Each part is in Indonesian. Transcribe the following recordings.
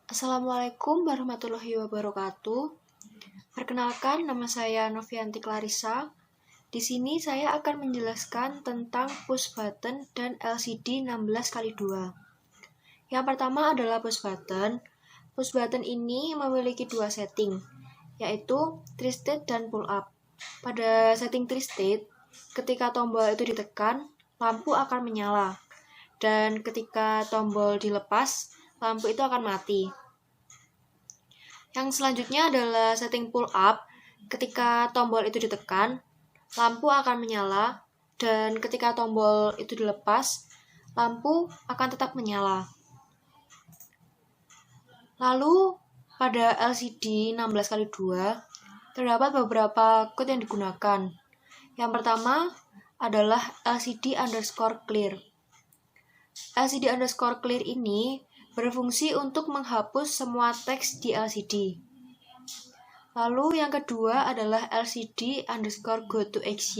Assalamualaikum warahmatullahi wabarakatuh. Perkenalkan, nama saya Novianti Clarissa. Di sini saya akan menjelaskan tentang push button dan LCD 16x2. Yang pertama adalah push button. Push button ini memiliki dua setting, yaitu tri-state dan pull up. Pada setting tri-state, ketika tombol itu ditekan, lampu akan menyala. Dan ketika tombol dilepas, lampu itu akan mati. Yang selanjutnya adalah setting pull up. Ketika tombol itu ditekan, lampu akan menyala, dan ketika tombol itu dilepas, lampu akan tetap menyala. Lalu pada LCD 16x2 terdapat beberapa code yang digunakan. Yang pertama adalah LCD_clear. LCD_clear ini berfungsi untuk menghapus semua teks di LCD. Lalu yang kedua adalah LCD_go_to_xy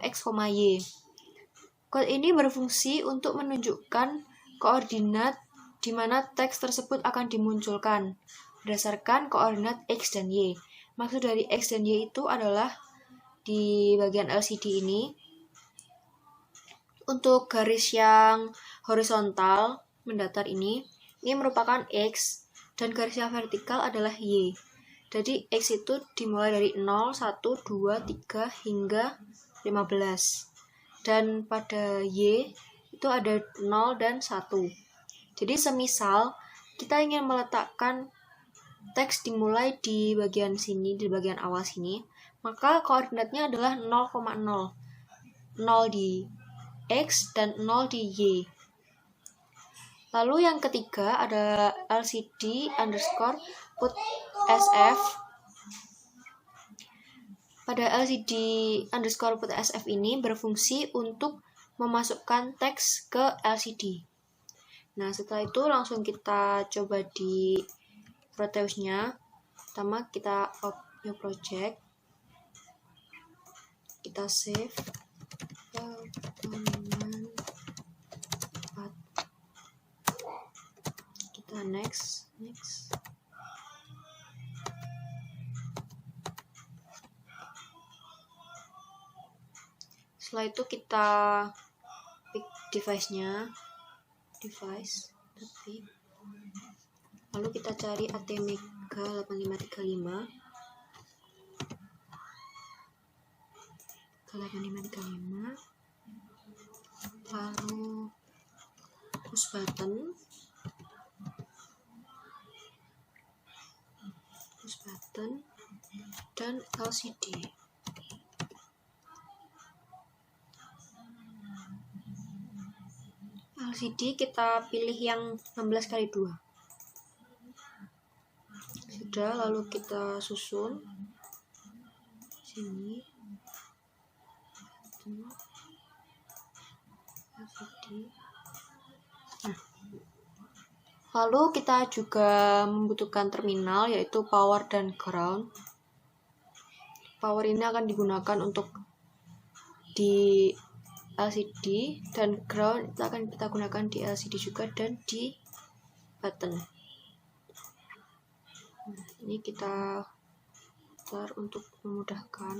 (x,y). Kode ini berfungsi untuk menunjukkan koordinat di mana teks tersebut akan dimunculkan berdasarkan koordinat x dan y. Maksud dari x dan y itu adalah di bagian LCD ini. Untuk garis yang horizontal mendatar ini merupakan X, dan garis yang vertikal adalah Y. Jadi X itu dimulai dari 0, 1, 2, 3 hingga 15. Dan pada Y itu ada 0 dan 1. Jadi semisal kita ingin meletakkan teks dimulai di bagian sini, di bagian awal sini, maka koordinatnya adalah 0,0. 0 di X dan 0 di Y. Lalu yang ketiga ada LCD_put SF. Pada LCD_put SF ini berfungsi untuk memasukkan teks ke LCD. Nah, setelah itu langsung kita coba di Proteus-nya. Pertama kita new project. Kita save. Kita next. Setelah itu kita pick device-nya, lalu kita cari ATmega 8535 lalu push button dan LCD. LCD kita pilih yang 16x2. Sudah, lalu kita susun sini LCD. Nah, lalu kita juga membutuhkan terminal, yaitu power dan ground. Power ini akan digunakan untuk di LCD, dan ground itu akan kita gunakan di LCD juga dan di button. Nah, ini kita putar untuk memudahkan.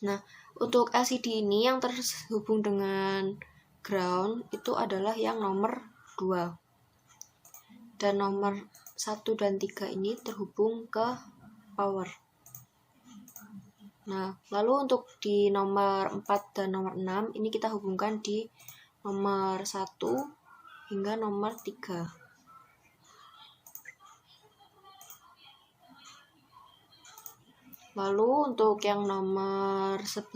Nah, untuk LCD ini yang terhubung dengan ground itu adalah yang nomor 2. Dan nomor 1 dan 3 ini terhubung ke power. Nah, lalu untuk di nomor 4 dan nomor 6 ini kita hubungkan di nomor 1 hingga nomor 3. Lalu untuk yang nomor 11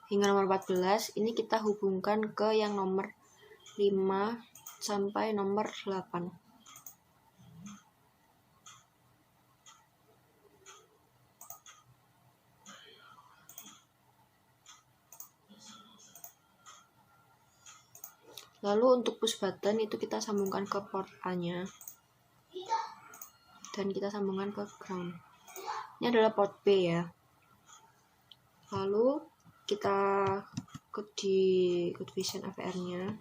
hingga nomor 14 ini kita hubungkan ke yang nomor 5 sampai nomor 8. Lalu untuk push button itu kita sambungkan ke port A-nya dan kita sambungkan ke ground. Ini adalah port B ya. Lalu kita di Good Vision AVR-nya.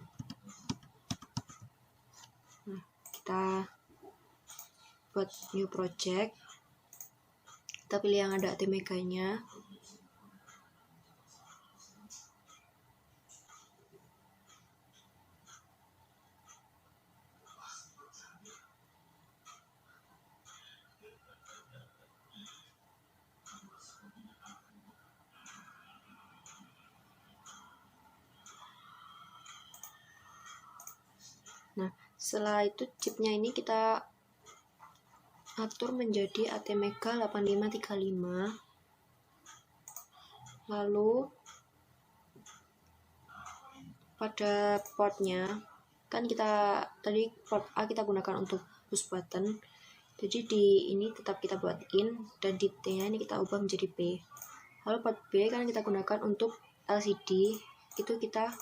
kita buat new project, kita pilih yang ada ATmega-nya. Nah, setelah itu chipnya ini kita atur menjadi ATmega 8535. Lalu pada portnya, kan kita tadi port A kita gunakan untuk push button, jadi di ini tetap kita buat in, dan di T nya ini kita ubah menjadi P. Lalu port B kan kita gunakan untuk LCD, itu kita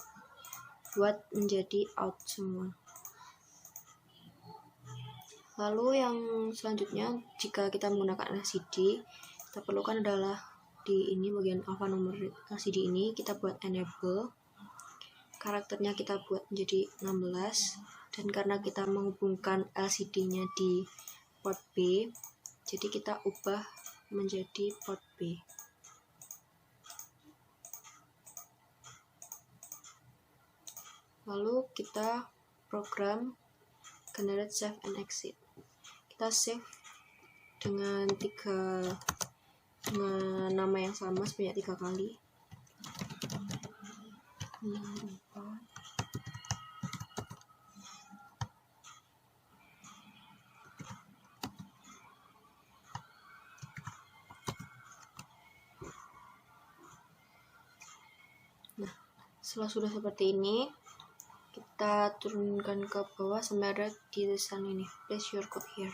buat menjadi out semua. Lalu yang selanjutnya, jika kita menggunakan LCD, kita perlukan adalah di ini bagian alphanumeric LCD ini kita buat enable, karakternya kita buat menjadi 16, dan karena kita menghubungkan LCD-nya di port B, jadi kita ubah menjadi port B. Lalu kita program generate save and exit. Kita save dengan nama yang sama sebanyak 3 kali. Nah, setelah sudah seperti ini, kita turunkan ke bawah sampai ada di tulisan ini, place your code here.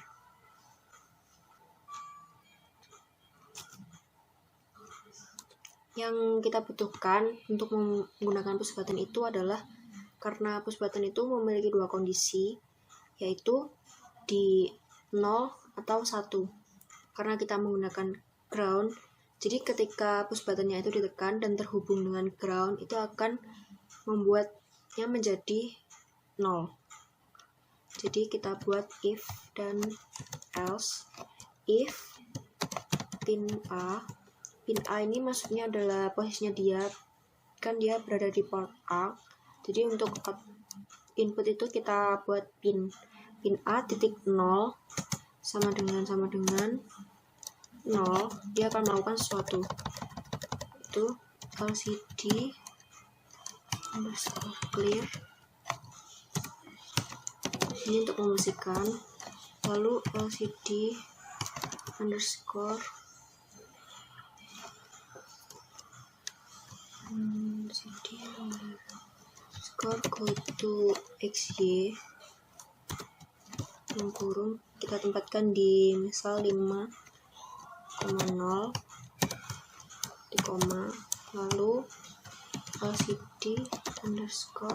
Yang kita butuhkan untuk menggunakan push button itu adalah, karena push button itu memiliki 2 kondisi, yaitu di 0 atau 1. Karena kita menggunakan ground, jadi ketika push buttonnya itu ditekan dan terhubung dengan ground, itu akan membuatnya menjadi 0. Jadi kita buat if dan else. If pin A ini maksudnya adalah posisinya dia, kan dia berada di port A, jadi untuk input itu kita buat pin A titik 0 sama dengan 0, dia akan melakukan sesuatu, itu LCD underscore clear, ini untuk membersihkan. Lalu LCD underscore go to xy yang kurung kita tempatkan di misal 5,0 di koma, lalu LCD underscore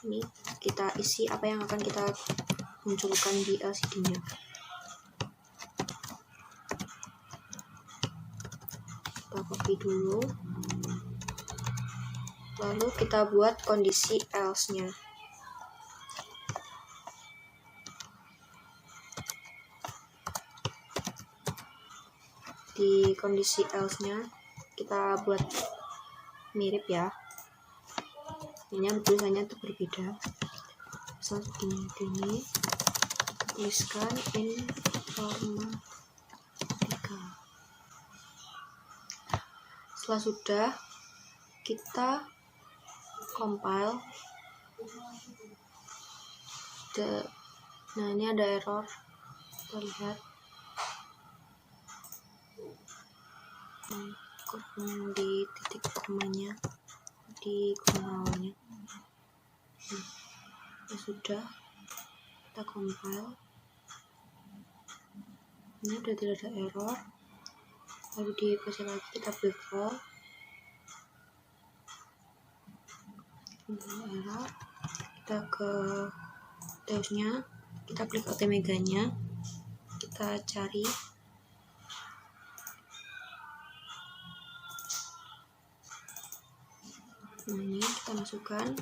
ini kita isi apa yang akan kita munculkan di LCD-nya. Kita copy dulu, lalu kita buat kondisi else-nya. Di kondisi else-nya kita buat mirip ya, ini tulisannya itu berbeda. Misal begini, tuliskan informatika. Setelah sudah, kita compile. Nah, ini ada error, kita lihat di titik komanya, di koma awalnya. Nah, sudah, kita compile. Ini sudah tidak ada error. Lalu di proses lagi kita build all. Error, kita ke device-nya, kita klik ATmega-nya, kita cari Nah, ini kita masukkan.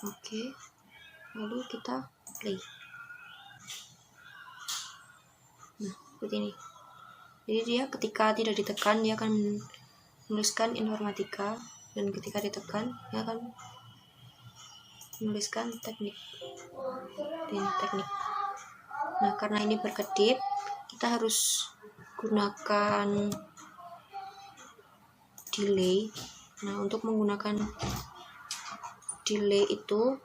Oke, lalu kita play. Nah, seperti ini. Jadi dia ketika tidak ditekan dia akan menuliskan informatika, dan ketika ditekan dia akan menuliskan teknik. Nah, karena ini berkedip, kita harus gunakan delay. Nah, untuk menggunakan delay itu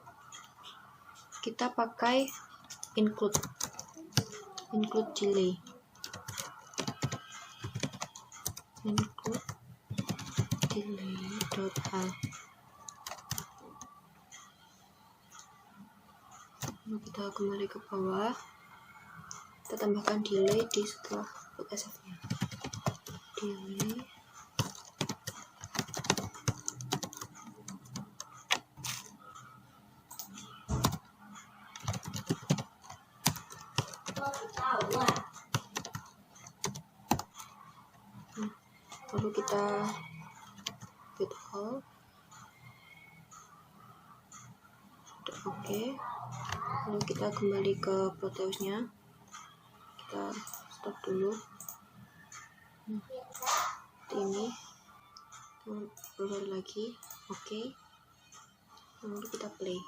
kita pakai include delay. Include delay.h. Lalu kita kembali ke bawah, kita tambahkan delay di setelah SF-nya. Delay lalu kita get all. Oke, lalu kita kembali ke Proteusnya, kita stop dulu. Seperti ini, keluar lagi. Oke, lalu kita play.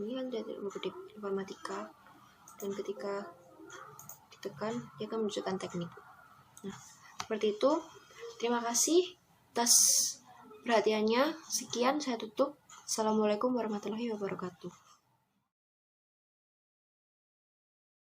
Ini kan jadi berkedip informatika, dan ketika ditekan dia akan menunjukkan teknik. Nah, seperti itu. Terima kasih atas perhatiannya. Sekian, saya tutup. Assalamualaikum warahmatullahi wabarakatuh.